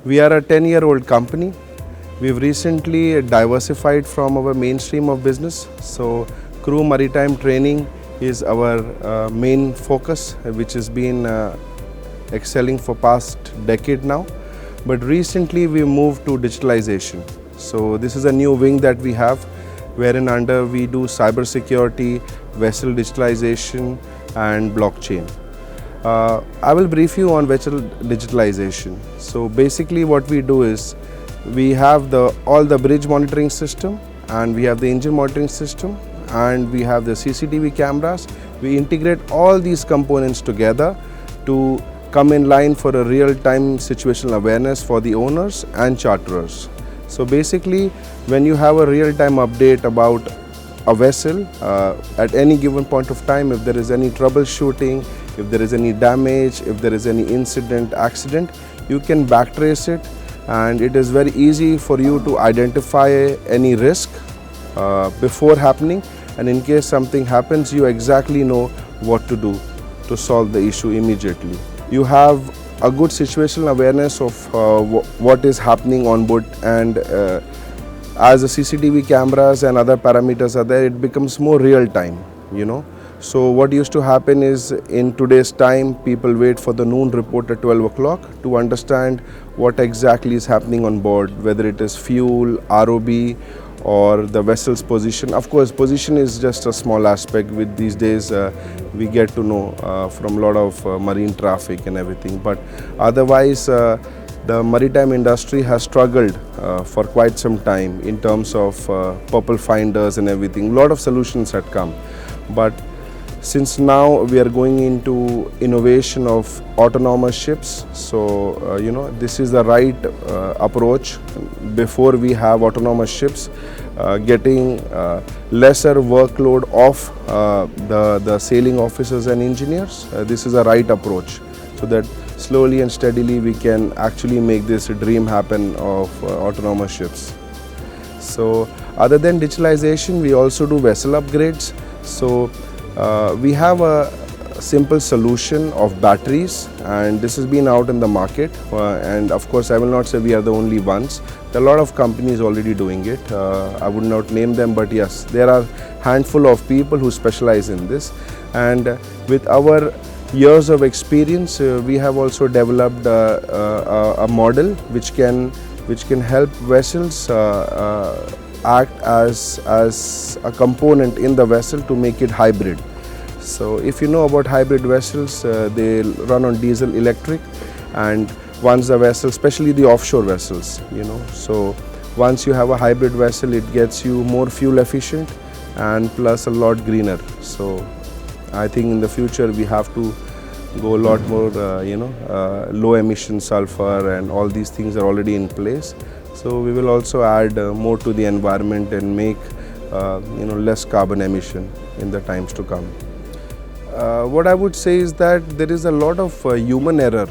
We are a 10-year-old company. We've recently diversified from our mainstream of business. So crew maritime training is our main focus, which has been excelling for past decade now. But recently we moved to digitalization. So this is a new wing that we have, wherein under we do cybersecurity, vessel digitalization and blockchain. I will brief you on vessel digitalization. So basically what we do is we have all the bridge monitoring system, and we have the engine monitoring system, and we have the CCTV cameras. We integrate all these components together to come in line for a real-time situational awareness for the owners and charterers. So basically, when you have a real-time update about a vessel at any given point of time, if there is any troubleshooting, if there is any damage, if there is any incident, accident, you can backtrace it, and it is very easy for you to identify any risk before happening, and in case something happens, you exactly know what to do to solve the issue immediately. You have a good situational awareness of what is happening on board, and as the CCTV cameras and other parameters are there, it becomes more real time, So what used to happen is, in today's time, people wait for the noon report at 12 o'clock to understand what exactly is happening on board, whether it is fuel, ROB, or the vessel's position. Of course, position is just a small aspect. With these days, we get to know from a lot of marine traffic and everything. But otherwise, the maritime industry has struggled for quite some time in terms of purple finders and everything. A lot of solutions had come. But since now we are going into innovation of autonomous ships, so this is the right approach. Before we have autonomous ships, getting lesser workload off the sailing officers and engineers, this is a right approach, so that slowly and steadily we can actually make this dream happen of autonomous ships. So other than digitalization, we also do vessel upgrades. So we have a simple solution of batteries, and this has been out in the market, and of course I will not say we are the only ones. There are a lot of companies already doing it. I would not name them, but yes, there are handful of people who specialize in this, and with our years of experience, we have also developed a model which can help vessels act as a component in the vessel to make it hybrid. So if you know about hybrid vessels, they run on diesel electric, and once the vessel, especially the offshore vessels, so once you have a hybrid vessel, it gets you more fuel efficient and plus a lot greener. So I think in the future we have to go a lot more, low emission sulfur, and all these things are already in place. So we will also add more to the environment and make less carbon emission in the times to come. What I would say is that there is a lot of human error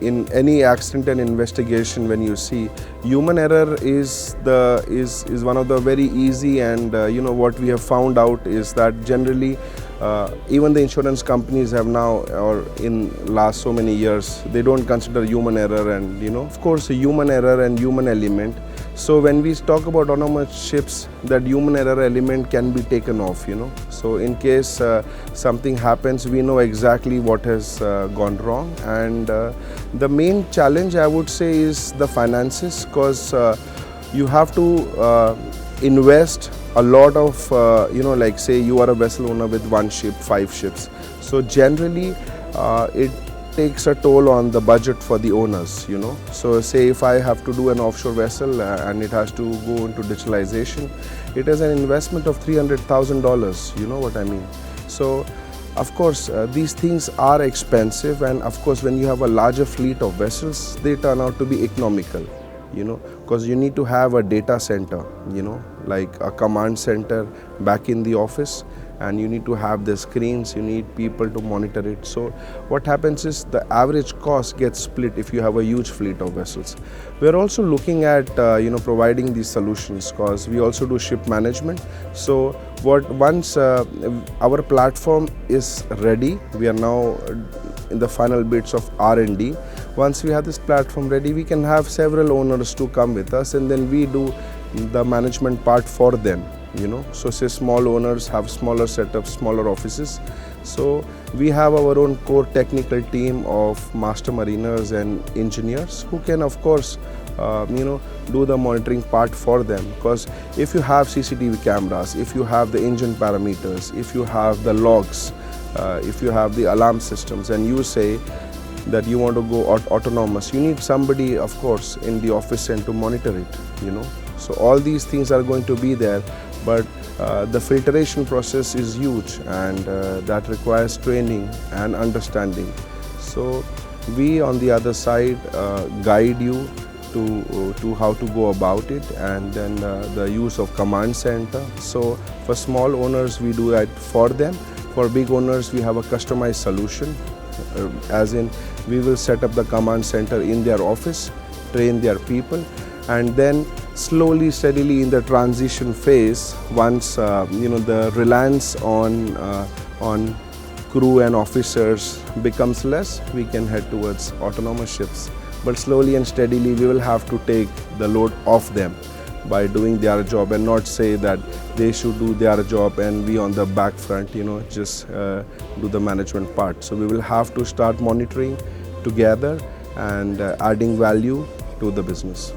in any accident and investigation. When you see human error is one of the very easy, and what we have found out is that generally even the insurance companies have now, or in last so many years, they don't consider human error, and of course a human error and human element. So when we talk about autonomous ships, that human error element can be taken off, So in case something happens, we know exactly what has gone wrong. And the main challenge, I would say, is the finances, because you have to invest a lot of, like say you are a vessel owner with 1 ship, 5 ships. So generally it takes a toll on the budget for the owners, So say if I have to do an offshore vessel and it has to go into digitalization, it is an investment of $300,000, you know what I mean? So of course these things are expensive, and of course when you have a larger fleet of vessels, they turn out to be economical, because you need to have a data center, like a command center back in the office, and you need to have the screens, you need people to monitor it. So what happens is the average cost gets split if you have a huge fleet of vessels. We are also looking at providing these solutions, because we also do ship management. So Once our platform is ready, we are now in the final bits of R&D. Once we have this platform ready, we can have several owners to come with us, and then we do the management part for them. So say small owners have smaller setups, smaller offices. So we have our own core technical team of master mariners and engineers who can, of course, do the monitoring part for them. Because if you have CCTV cameras, if you have the engine parameters, if you have the logs, if you have the alarm systems, and you say that you want to go autonomous, you need somebody, of course, in the office and to monitor it. So all these things are going to be there, but the filtration process is huge, and that requires training and understanding. So we on the other side guide you to how to go about it, and then the use of command center. So for small owners we do that for them. For big owners we have a customized solution, as in we will set up the command center in their office, train their people, and then slowly, steadily in the transition phase, once the reliance on crew and officers becomes less, we can head towards autonomous ships. But slowly and steadily, we will have to take the load off them by doing their job, and not say that they should do their job and we on the back front, just do the management part. So we will have to start monitoring together and adding value to the business.